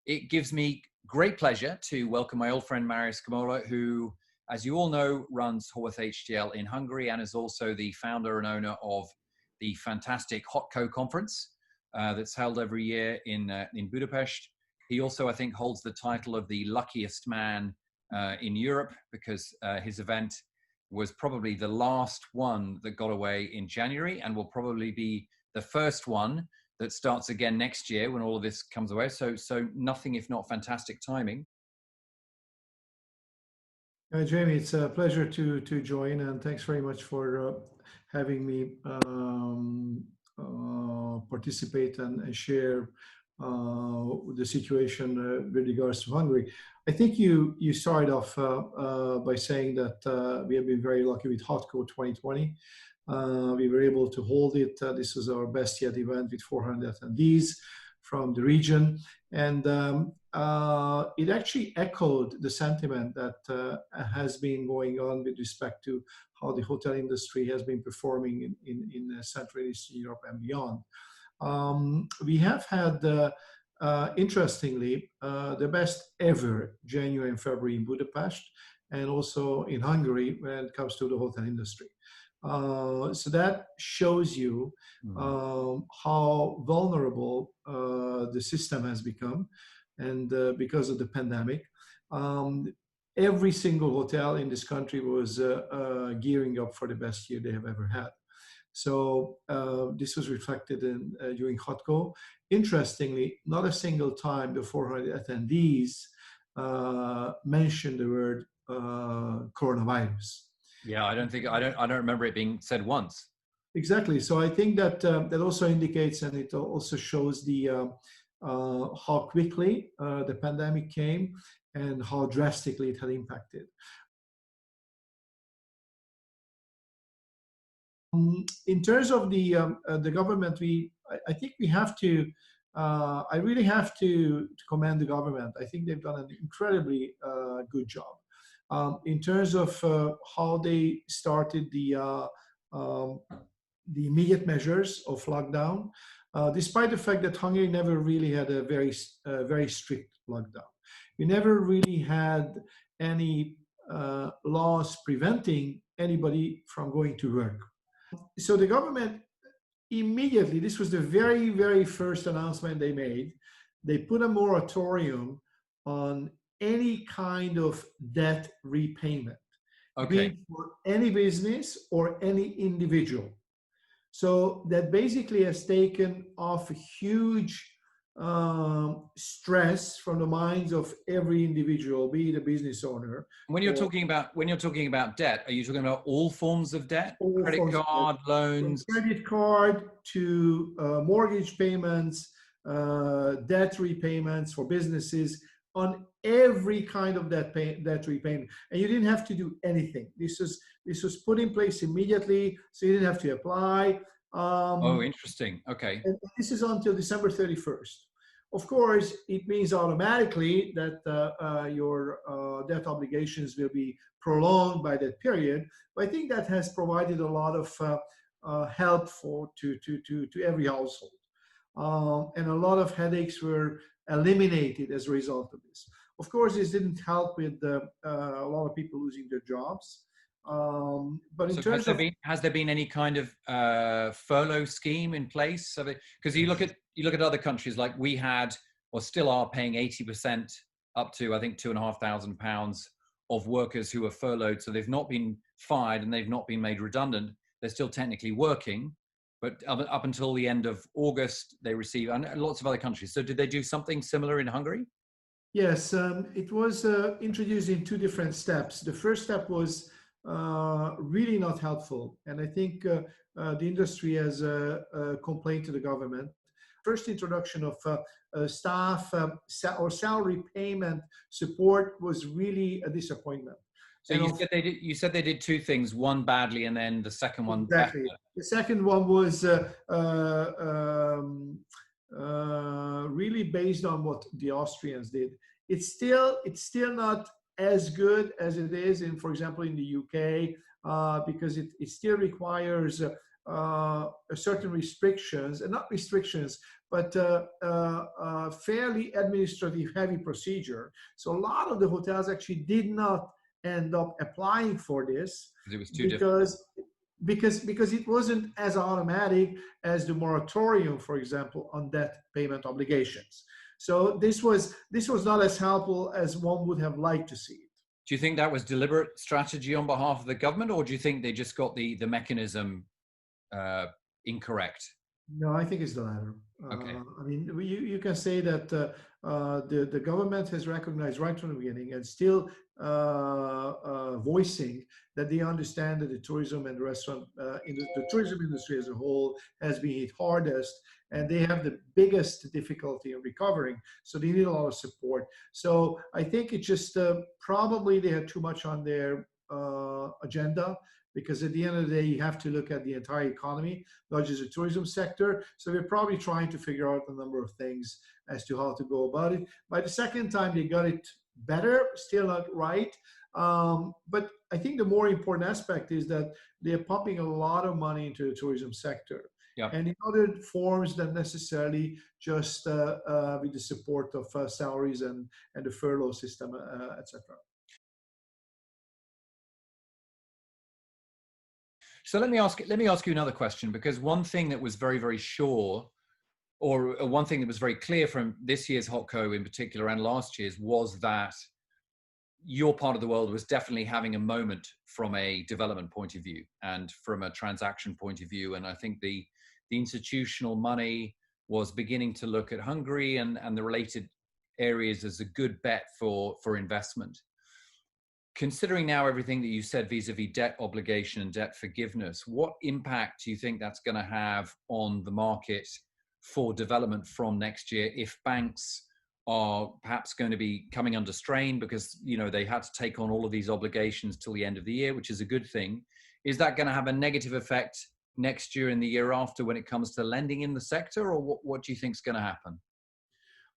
It gives me great pleasure to welcome my old friend Marius Gomola, who, as you all know, runs Horwath HTL in Hungary and is also the founder and owner of the fantastic HOTCO conference that's held every year in Budapest. He also, I think, holds the title of the luckiest man in Europe because his event was probably the last one that got away in January and will probably be the first one that starts again next year when all of this comes away. So nothing if not fantastic timing. Jamie, it's a pleasure to join, and thanks very much for having me participate and share the situation with regards to Hungary. I think you started off by saying that we have been very lucky with HOTCO 2020. We were able to hold it. This was our best yet event with 400 attendees from the region. And it actually echoed the sentiment that has been going on with respect to how the hotel industry has been performing in Central and Eastern Europe and beyond. We have had, interestingly, the best ever January and February in Budapest and also in Hungary when it comes to the hotel industry. So that shows you how vulnerable the system has become, and because of the pandemic, every single hotel in this country was gearing up for the best year they have ever had. So this was reflected in during HOTCO. Interestingly, not a single time the 400 attendees mentioned the word coronavirus. Yeah, I don't remember it being said once. Exactly. So I think that that also indicates, and it also shows the how quickly the pandemic came and how drastically it had impacted. In terms of the government, I think we have to. I really have to commend the government. I think they've done an incredibly good job. In terms of how they started the immediate measures of lockdown, despite the fact that Hungary never really had a very strict lockdown. We never really had any laws preventing anybody from going to work. So the government immediately, this was the very, very first announcement they made, they put a moratorium on any kind of debt repayment, be it for any business or any individual. So that basically has taken off a huge stress from the minds of every individual, be it a business owner. When you're talking about debt, are you talking about all forms of debt? Credit card, loans? From credit card to mortgage payments, debt repayments for businesses, on every kind of debt repayment, and you didn't have to do anything. This was put in place immediately, so you didn't have to apply. Oh, interesting. Okay. And this is until December 31st. Of course, it means automatically that your debt obligations will be prolonged by that period. But I think that has provided a lot of help to every household, and a lot of headaches were eliminated as a result of this. Of course, this didn't help with a lot of people losing their jobs. But in terms of, has there been any kind of furlough scheme in place? Because you look at other countries, like we had or still are paying 80% up to, I think, £2,500 of workers who are furloughed. So they've not been fired and they've not been made redundant. They're still technically working. But up until the end of August, they receive, and lots of other countries. So did they do something similar in Hungary? Yes, it was introduced in two different steps. The first step was really not helpful. And I think the industry has complained to the government. First introduction of staff or salary payment support was really a disappointment. So you said they did two things, one badly and then the second one exactly. Better. The second one was really based on what the Austrians did. It's still not as good as it is in, for example, in the UK, because it still requires certain restrictions, and not restrictions, but fairly administrative heavy procedure. So a lot of the hotels actually did not end up applying for this Because it was too difficult. because it wasn't as automatic as the moratorium, for example, on debt payment obligations. So this was not as helpful as one would have liked to see it. Do you think that was deliberate strategy on behalf of the government, or do you think they just got the mechanism incorrect? No, I think it's the latter. Okay. I mean, you can say that the government has recognized right from the beginning and still voicing that they understand that the tourism and restaurant, the tourism industry as a whole has been hit hardest, and they have the biggest difficulty in recovering. So they need a lot of support. So I think it just probably they had too much on their agenda, because at the end of the day, you have to look at the entire economy, not just the tourism sector. So they're probably trying to figure out a number of things as to how to go about it. By the second time, they got it better, still not right. But I think the more important aspect is that they're pumping a lot of money into the tourism sector. Yep. And in other forms than necessarily just with the support of salaries and the furlough system, etc. So let me ask you another question, because one thing that was very, very sure, or one thing that was very clear from this year's HOTCO in particular and last year's, was that your part of the world was definitely having a moment from a development point of view and from a transaction point of view. And I think the institutional money was beginning to look at Hungary and the related areas as a good bet for investment. Considering now everything that you said vis-a-vis debt obligation and debt forgiveness, what impact do you think that's going to have on the market for development from next year if banks are perhaps going to be coming under strain because, you know, they had to take on all of these obligations till the end of the year, which is a good thing? Is that going to have a negative effect next year and the year after when it comes to lending in the sector, or what do you think is going to happen?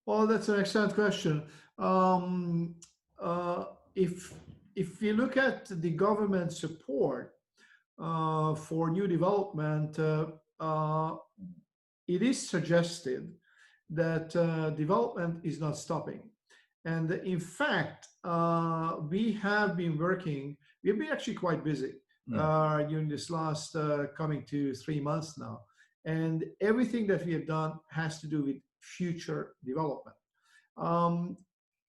Well, that's an excellent question. If you look at the government support for new development, it is suggested that development is not stopping. And in fact, we have been actually quite busy during this last coming to 3 months now. And everything that we have done has to do with future development.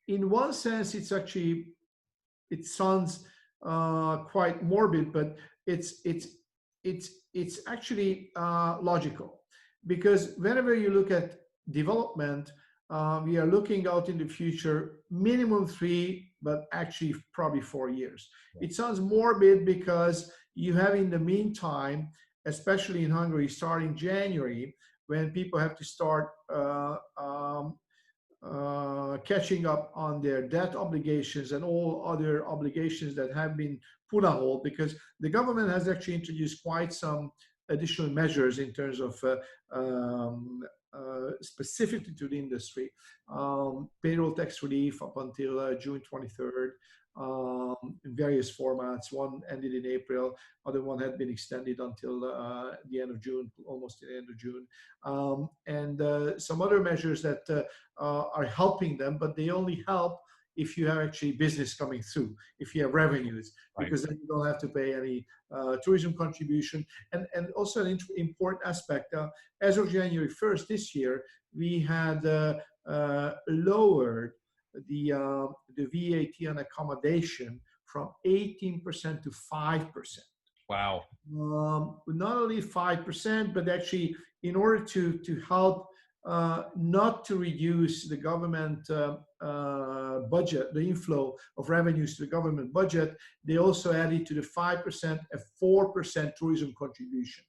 In one sense, it sounds quite morbid, but it's actually logical, because whenever you look at development, we are looking out in the future, minimum 3, but actually probably 4 years. It sounds morbid because you have in the meantime, especially in Hungary, starting January, when people have to start catching up on their debt obligations and all other obligations that have been put on hold, because the government has actually introduced quite some additional measures in terms of specifically to the industry, payroll tax relief up until June 23rd, in various formats. One ended in April, other one had been extended until the end of June, almost the end of June, and some other measures that are helping them, but they only help if you have actually business coming through, if you have revenues, because then you don't have to pay any tourism contribution. And also an important aspect, as of January 1st this year, we had lowered the VAT on accommodation from 18% to 5%. Wow. Not only 5%, but actually in order to help not to reduce the government budget, the inflow of revenues to the government budget, they also added to the 5% a 4% tourism contribution.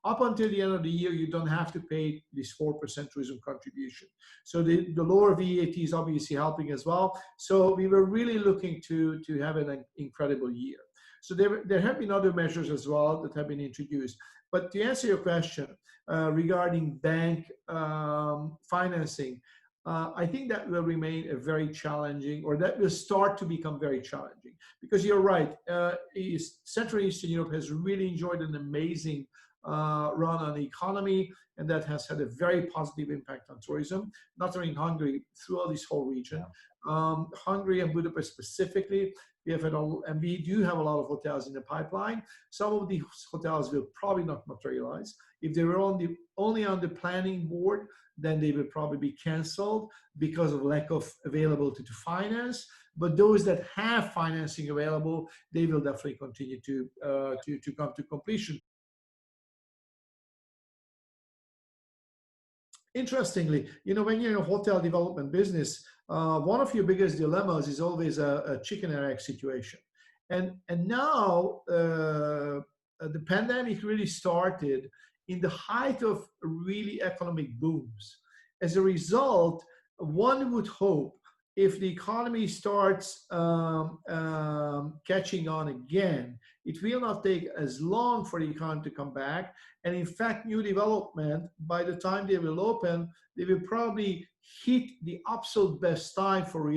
Up until the end of the year, you don't have to pay this 4% tourism contribution. So the lower VAT is obviously helping as well. So we were really looking to have an incredible year. So there have been other measures as well that have been introduced. But to answer your question regarding bank financing, I think that will remain a very challenging, or that will start to become very challenging, because you're right. Central and Eastern Europe has really enjoyed an amazing run on the economy, and that has had a very positive impact on tourism, not only in Hungary, throughout this whole region. Hungary and Budapest specifically, we have had and we do have a lot of hotels in the pipeline. Some of these hotels will probably not materialize. If they were only on the planning board, then they will probably be canceled because of lack of availability to finance. But those that have financing available, they will definitely continue to come to completion. Interestingly, when you're in a hotel development business, one of your biggest dilemmas is always a chicken and egg situation. And now the pandemic really started in the height of really economic booms. As a result, one would hope if the economy starts catching on again, it will not take as long for the economy to come back. And in fact, new development, by the time they will open, they will probably hit the absolute best time for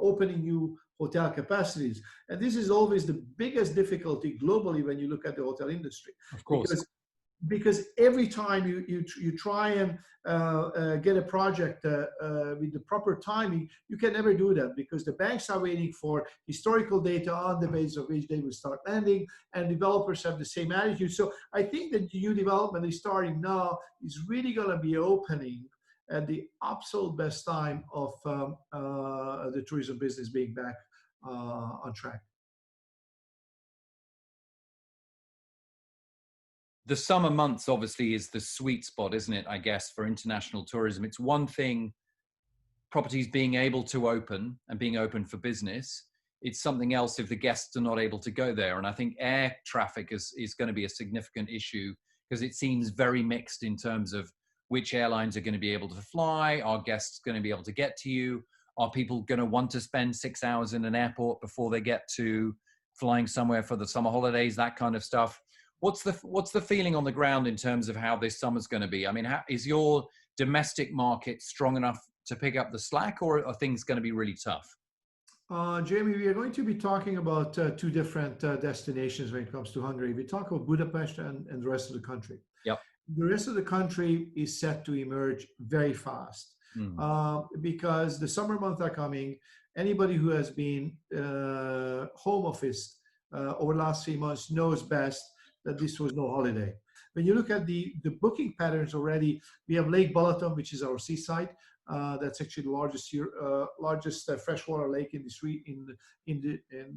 opening new hotel capacities. And this is always the biggest difficulty globally when you look at the hotel industry. Of course. Because every time you try and get a project with the proper timing, you can never do that because the banks are waiting for historical data on the basis of which they will start lending, and developers have the same attitude. So I think that the new development is starting now is really going to be opening at the absolute best time of the tourism business being back on track. The summer months obviously is the sweet spot, isn't it, I guess, for international tourism. It's one thing, properties being able to open and being open for business. It's something else if the guests are not able to go there. And I think air traffic is going to be a significant issue because it seems very mixed in terms of which airlines are going to be able to fly. Are guests going to be able to get to you? Are people going to want to spend 6 hours in an airport before they get to flying somewhere for the summer holidays, that kind of stuff? What's the feeling on the ground in terms of how this summer's going to be? I mean, is your domestic market strong enough to pick up the slack, or are things going to be really tough? Jamie, we are going to be talking about two different destinations when it comes to Hungary. We talk about Budapest and the rest of the country. Yep. The rest of the country is set to emerge very fast because the summer months are coming. Anybody who has been home office over the last 3 months knows best that this was no holiday. When you look at the booking patterns already, we have Lake Balaton, which is our seaside. That's actually the largest freshwater lake in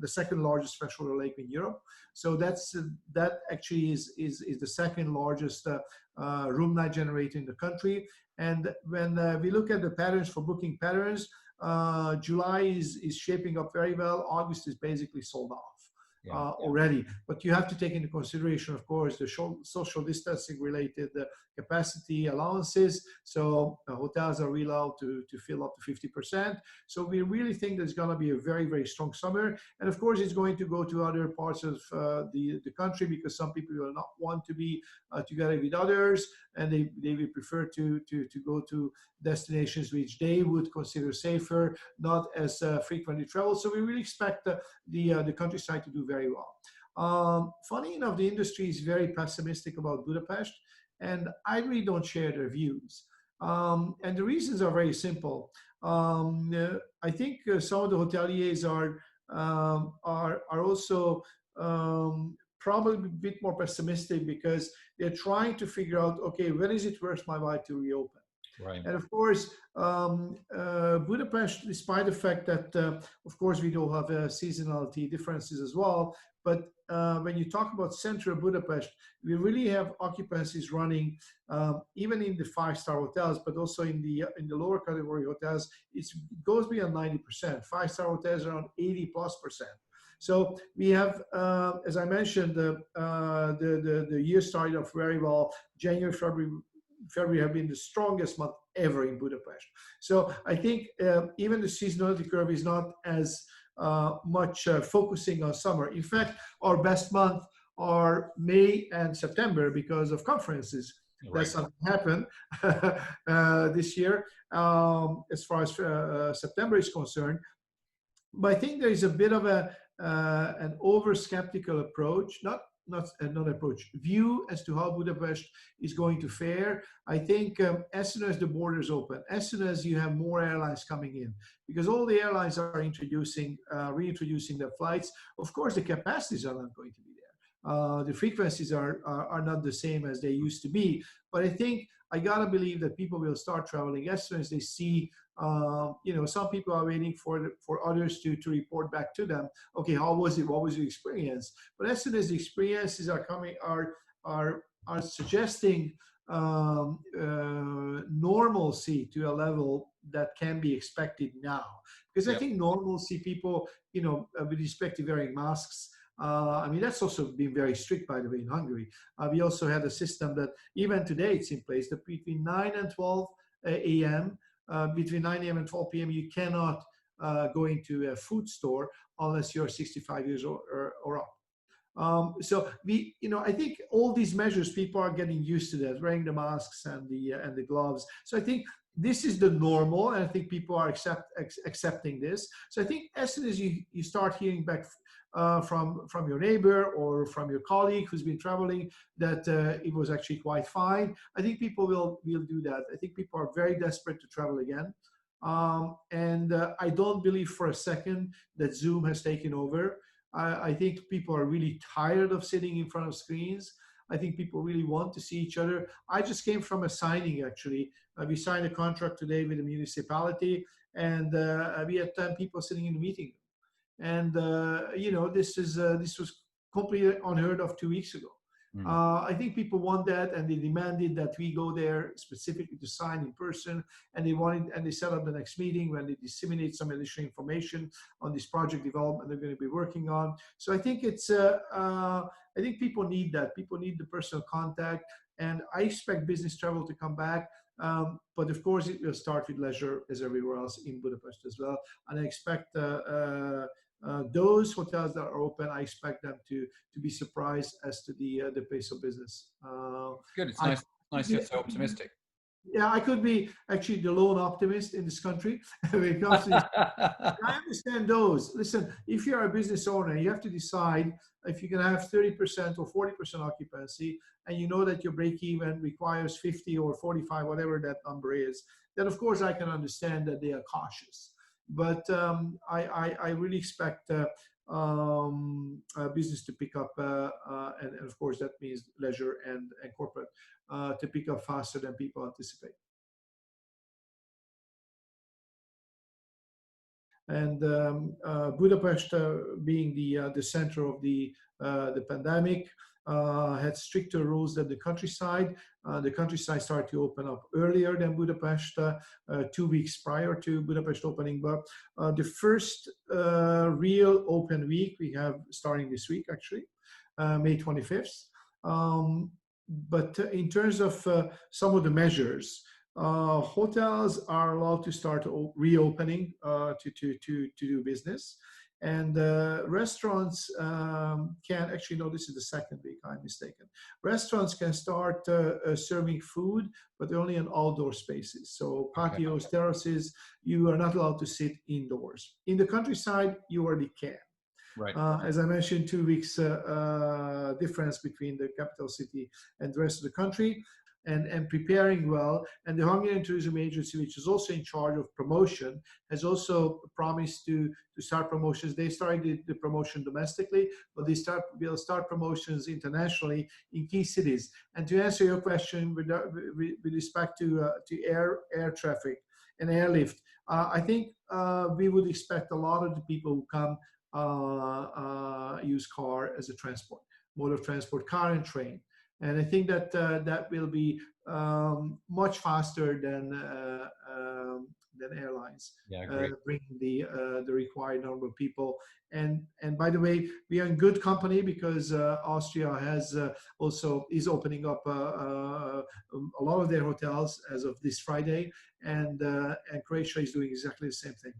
the second largest freshwater lake in Europe. So that actually is the second largest room night generator in the country. And when we look at the patterns for booking patterns, July is shaping up very well. August is basically sold off. Already, but you have to take into consideration, of course, the social distancing related capacity allowances. So hotels are really allowed to fill up to 50%. So we really think there's going to be a very, very strong summer. And of course, it's going to go to other parts of the country because some people will not want to be together with others, and they will prefer to go to destinations which they would consider safer, not as frequently traveled. So we really expect the countryside to do very well. Funny enough, the industry is very pessimistic about Budapest, and I really don't share their views. And the reasons are very simple. I think some of the hoteliers are also probably a bit more pessimistic because they're trying to figure out, okay, when is it worth my while to reopen? Right. And of course, Budapest, despite the fact that, of course, we do have seasonality differences as well, but when you talk about central Budapest, we really have occupancies running, even in the 5-star hotels, but also in the lower category hotels, it goes beyond 90%. 5-star hotels are around 80+%. So we have, as I mentioned, the year started off very well. January, February have been the strongest month ever in Budapest. So I think even the seasonality curve is not as much focusing on summer. In fact, our best month are May and September because of conferences. Right. That's not happened this year as far as September is concerned. But I think there is a bit of an over-skeptical approach, not not approach, view as to how Budapest is going to fare. I think as soon as the borders open, as soon as you have more airlines coming in, because all the airlines are reintroducing their flights. Of course, the capacities are not going to be there. The frequencies are not the same as they used to be. But I think I gotta believe that people will start traveling as soon as they see. Some people are waiting for others to report back to them. Okay, how was it? What was your experience? But as soon as the experiences are coming, are suggesting normalcy to a level that can be expected now. Because I think normalcy, people, with respect to wearing masks. I mean, that's also been very strict, by the way, in Hungary. We also had a system that even today it's in place that between 9 and 12 a.m., between 9 a.m. and 12 p.m., you cannot go into a food store unless you're 65 years or up. So I think all these measures, people are getting used to that, wearing the masks and the gloves. So I think this is the normal, and I think people are accepting this. So I think as soon as you start hearing back from your neighbor or from your colleague who's been traveling that it was actually quite fine, I think people will do that. I think people are very desperate to travel again. And I don't believe for a second that Zoom has taken over. I think people are really tired of sitting in front of screens. I think people really want to see each other. I just came from a signing, actually. We signed a contract today with the municipality, and we had 10 people sitting in the meeting. And this was completely unheard of 2 weeks ago. I think people want that, and they demanded that we go there specifically to sign in person. And they set up the next meeting when they disseminate some additional information on this project development they're going to be working on. So I think I think people need that. People need the personal contact, and I expect business travel to come back. But of course, it will start with leisure as everywhere else in Budapest as well. And I expect those hotels that are open, I expect them to be surprised as to the pace of business. Good. It's nice you're so optimistic. Yeah, I could be actually the lone optimist in this country when it comes to this. I understand those. Listen, if you're a business owner, you have to decide if you can have 30% or 40% occupancy, and you know that your break even requires 50 or 45, whatever that number is, then of course I can understand that they are cautious. But I really expect business to pick up, and of course that means leisure and corporate to pick up faster than people anticipate. And Budapest, being the center of the pandemic, had stricter rules than the countryside. The countryside started to open up earlier than Budapest, 2 weeks prior to Budapest opening. But the first real open week we have starting this week, actually, May 25th. But in terms of some of the measures, hotels are allowed to start reopening to do business. And restaurants can actually, no, this is the second week, I'm mistaken. Restaurants can start serving food, but only in outdoor spaces. So patios, terraces, you are not allowed to sit indoors. In the countryside, you already can. Right. As I mentioned, 2 weeks difference between the capital city and the rest of the country. And preparing well. And the Hungarian Tourism Agency, which is also in charge of promotion, has also promised to start promotions. They started the promotion domestically, but will start promotions internationally in key cities. And to answer your question with respect to air traffic and airlift, I think we would expect a lot of the people who come use car as a mode of transport, car and train. And I think that that will be much faster than airlines, bringing the required number of people. And by the way, we are in good company because Austria has is opening up a lot of their hotels as of this Friday, and Croatia is doing exactly the same thing.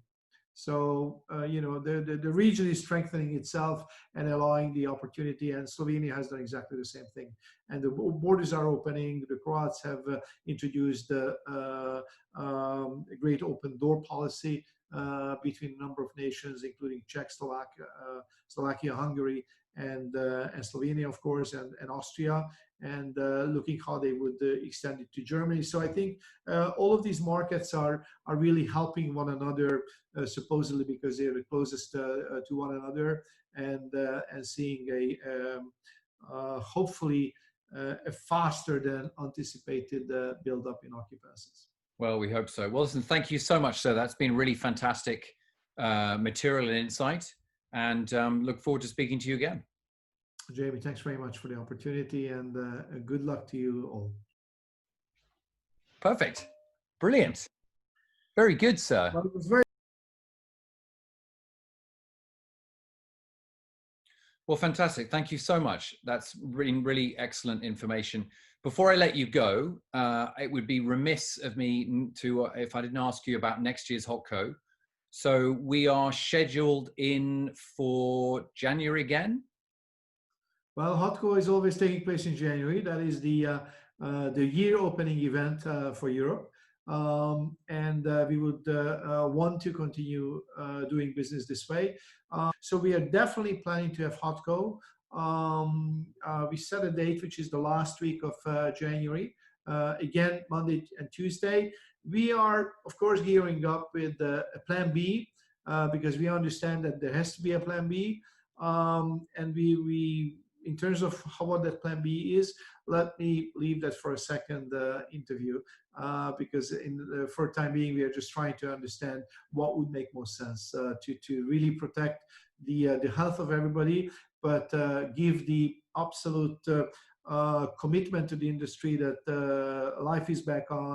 So, the region is strengthening itself and allowing the opportunity, and Slovenia has done exactly the same thing. And the borders are opening. The Croats have introduced a great open door policy between a number of nations, including Czech, Slovakia, Hungary, and Slovenia, of course, and Austria, and looking how they would extend it to Germany. So I think all of these markets are really helping one another, supposedly because they're the closest to one another, and seeing hopefully a faster than anticipated build-up in occupancies. Well, we hope so. Well, listen, thank you so much, sir. That's been really fantastic material and insight, and look forward to speaking to you again. Jamie, thanks very much for the opportunity, and good luck to you all. Perfect. Brilliant. Very good, sir. Well, it was very Well, fantastic. Thank you so much. That's really, really excellent information. Before I let you go, it would be remiss of me to, if I didn't ask you about next year's HOTCO. So we are scheduled in for January again. Well, HOTCO is always taking place in January. That is the year opening event for Europe. And we would want to continue doing business this way. So we are definitely planning to have HOTCO. We set a date, which is the last week of January. Again, Monday and Tuesday. We are, of course, gearing up with a plan B because we understand that there has to be a plan B. And we in terms of what that plan B is, let me leave that for a second interview because for the time being, we are just trying to understand what would make most sense to really protect the health of everybody, but give the absolute commitment to the industry that life is back on.